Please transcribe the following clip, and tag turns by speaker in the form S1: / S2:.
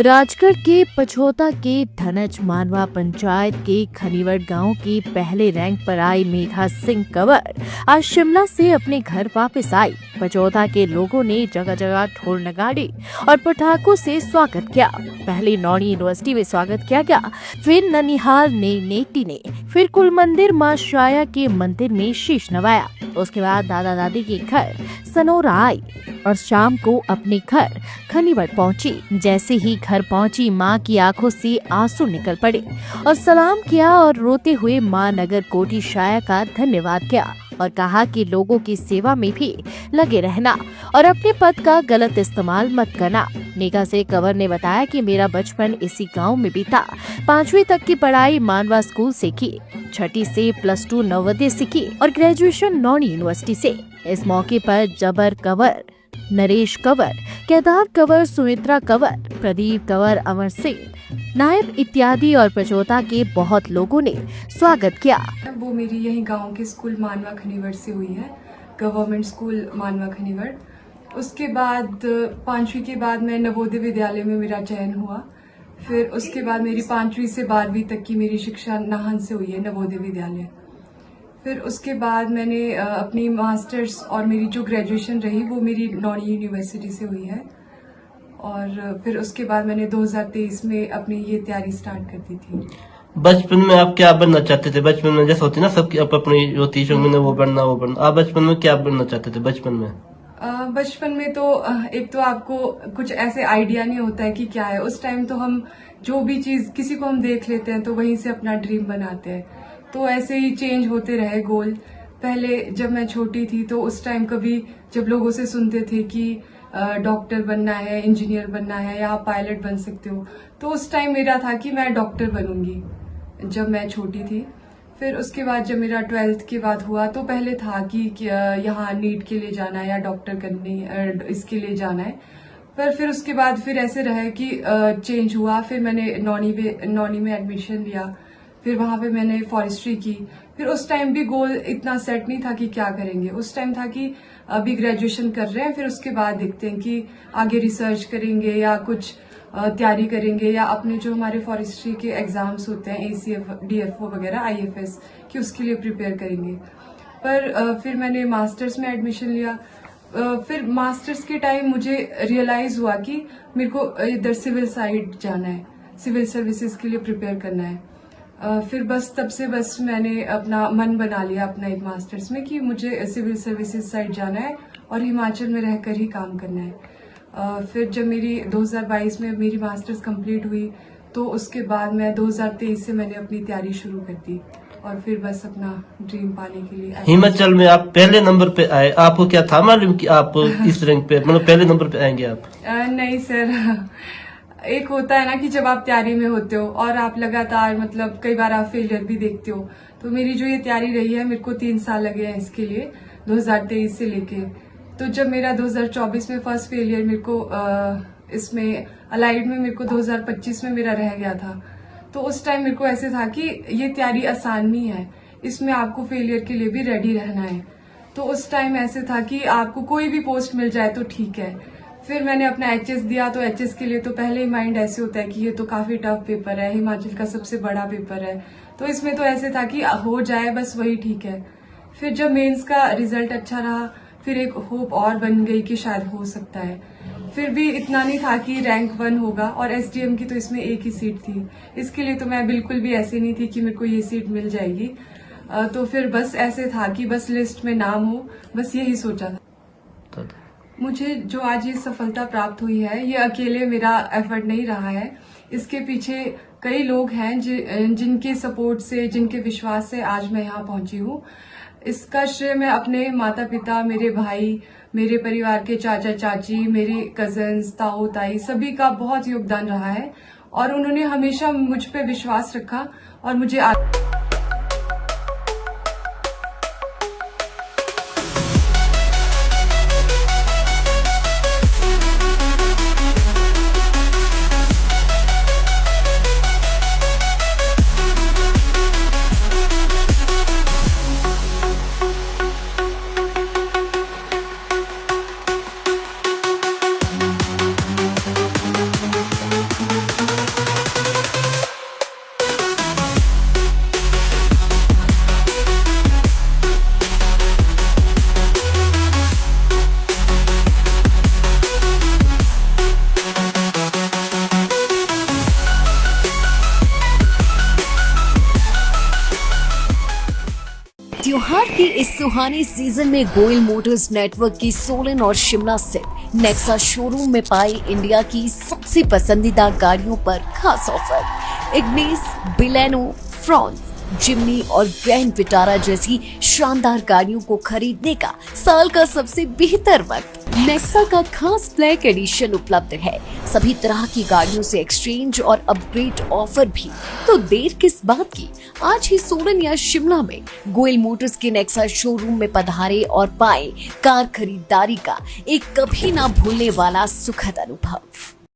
S1: राजगढ़ के पछोता के धनज मानवा पंचायत के खनीवड़ गांव की पहले रैंक पर आई मेघा सिंह कंवर आज शिमला से अपने घर वापस आई। पछोता के लोगों ने जगह जगह ढोल नगाड़े और पटाखों से स्वागत किया। पहले नौणी यूनिवर्सिटी में स्वागत किया गया, फिर ननिहाल नेटी ने, फिर कुल मंदिर मां शाया के मंदिर में शीश नवाया। उसके बाद दादा दादी के घर सनोरा आई और शाम को अपने घर खनीवड़ पहुंची। जैसे ही घर पहुंची मां की आंखों से आंसू निकल पड़े और सलाम किया और रोते हुए मां नगर कोटी शाया का धन्यवाद किया और कहा कि लोगों की सेवा में भी लगे रहना और अपने पद का गलत इस्तेमाल मत करना। मेघा सिंह कंवर ने बताया कि मेरा बचपन इसी गांव में बीता। 5वीं तक की पढ़ाई मानवा स्कूल से की, 6ठी से +2 नवोदय से की और ग्रेजुएशन नौणी यूनिवर्सिटी से। इस मौके पर जबर कंवर, नरेश कंवर, केदार कंवर, सुमित्रा कंवर, प्रदीप कंवर, अमर सिंह नायब इत्यादि और पछोता के बहुत लोगों ने स्वागत किया।
S2: वो मेरी यही गांव के स्कूल मानवा खनीवड़ से हुई है, गवर्नमेंट स्कूल मानवा खनीवड़। उसके बाद 5वीं के बाद मैं नवोदय विद्यालय में मेरा चयन हुआ। फिर उसके बाद मेरी 5वीं से 12वीं तक की मेरी शिक्षा नाहन से हुई है, नवोदय विद्यालय। फिर उसके बाद मैंने अपनी मास्टर्स और मेरी जो ग्रेजुएशन रही वो मेरी नौणी यूनिवर्सिटी से हुई है। और फिर उसके बाद मैंने 2023 में अपनी ये तैयारी स्टार्ट कर दी थी।
S3: बचपन में आप क्या बनना चाहते थे? बचपन में जैसे होती ना सबकी अपनी होती है, वो बनना। आप बचपन में क्या बनना चाहते थे? बचपन में तो एक तो आपको कुछ ऐसे आइडिया नहीं होता है कि क्या है। उस टाइम तो हम जो भी चीज किसी को हम देख लेते हैं तो वहीं से अपना ड्रीम बनाते हैं। तो ऐसे ही चेंज होते रहे गोल। पहले जब मैं छोटी थी तो उस टाइम कभी जब लोगों से सुनते थे कि डॉक्टर बनना है, इंजीनियर बनना है या आप पायलट बन सकते हो, तो उस टाइम मेरा था कि मैं डॉक्टर बनूंगी जब मैं छोटी थी। फिर उसके बाद जब मेरा 12th के बाद हुआ तो पहले था कि यहाँ नीट के लिए जाना है या डॉक्टर करने इसके लिए जाना है। पर फिर उसके बाद फिर ऐसे रहे कि चेंज हुआ। फिर मैंने नौणी में एडमिशन लिया, फिर वहां पे मैंने फॉरेस्ट्री की। फिर उस टाइम भी गोल इतना सेट नहीं था कि क्या करेंगे। उस टाइम था कि अभी ग्रेजुएशन कर रहे हैं, फिर उसके बाद देखते हैं कि आगे रिसर्च करेंगे या कुछ तैयारी करेंगे या अपने जो हमारे फॉरेस्ट्री के एग्जाम्स होते हैं ACF, DFO वगैरह, IFS कि उसके लिए प्रिपेयर करेंगे। पर फिर मैंने मास्टर्स में एडमिशन लिया। फिर मास्टर्स के टाइम मुझे रियलाइज हुआ कि मेरे को इधर सिविल साइड जाना है, सिविल सर्विसेज के लिए प्रिपेयर करना है। फिर बस तब से बस मैंने अपना मन बना लिया अपना एक मास्टर्स में कि मुझे सिविल सर्विसेज साइड जाना है और हिमाचल में रहकर ही काम करना है। फिर जब मेरी 2022 में मेरी मास्टर्स कंप्लीट हुई तो उसके बाद मैं 2023 से मैंने अपनी तैयारी शुरू कर दी और फिर बस अपना ड्रीम पाने के लिए। हिमाचल में आप पहले नंबर पे आए, आपको क्या था मालूम कि आप इस रैंक पे पहले नंबर पे आएंगे आप?
S2: नहीं सर, एक होता है ना कि जब आप तैयारी में होते हो और आप लगातार कई बार आप फेलियर भी देखते हो। तो मेरी जो ये तैयारी रही है, मेरे को 3 साल लगे हैं इसके लिए, 2023 से लेके। तो जब मेरा 2024 में फर्स्ट फेलियर मेरे को इसमें अलाइड में मेरे को 2025 में मेरा रह गया था। तो उस टाइम मेरे को ऐसे था कि ये तैयारी आसान नहीं है, इसमें आपको फेलियर के लिए भी रेडी रहना है। तो उस टाइम ऐसे था कि आपको कोई भी पोस्ट मिल जाए तो ठीक है। फिर मैंने अपना HS दिया तो HS के लिए तो पहले ही माइंड ऐसे होता है कि ये तो काफी टफ पेपर है, हिमाचल का सबसे बड़ा पेपर है, तो इसमें तो ऐसे था कि हो जाए बस वही ठीक है। फिर जब मेंस का रिजल्ट अच्छा रहा फिर एक होप और बन गई कि शायद हो सकता है। फिर भी इतना नहीं था कि रैंक 1 होगा और SDM की तो इसमें एक ही सीट थी। इसके लिए तो मैं बिल्कुल भी ऐसे नहीं थी कि मेरे को ये सीट मिल जाएगी। तो फिर बस ऐसे था कि बस लिस्ट में नाम हो, बस यही सोचा था। मुझे जो आज ये सफलता प्राप्त हुई है ये अकेले मेरा एफर्ट नहीं रहा है। इसके पीछे कई लोग हैं जिनके सपोर्ट से, जिनके विश्वास से आज मैं यहाँ पहुंची हूँ। इसका श्रेय मैं अपने माता पिता, मेरे भाई, मेरे परिवार के चाचा चाची, मेरे कजन्स, ताऊ ताई सभी का बहुत योगदान रहा है और उन्होंने हमेशा मुझ पे विश्वास रखा और मुझे
S4: इस सुहाने सीजन में गोयल मोटर्स नेटवर्क की सोलन और शिमला स्थित नेक्सा शोरूम में पाई इंडिया की सबसे पसंदीदा गाड़ियों पर खास ऑफर। इग्निस, बिलेनो, फ्रॉन्स, जिम्नी और ग्रैंड विटारा जैसी शानदार गाड़ियों को खरीदने का साल का सबसे बेहतर वक्त। नेक्सा का खास ब्लैक एडिशन उपलब्ध है। सभी तरह की गाड़ियों से एक्सचेंज और अपग्रेड ऑफर भी। तो देर किस बात की, आज ही सोलन या शिमला में गोयल मोटर्स के नेक्सा शोरूम में पधारे और पाए कार खरीदारी का एक कभी ना भूलने वाला सुखद अनुभव।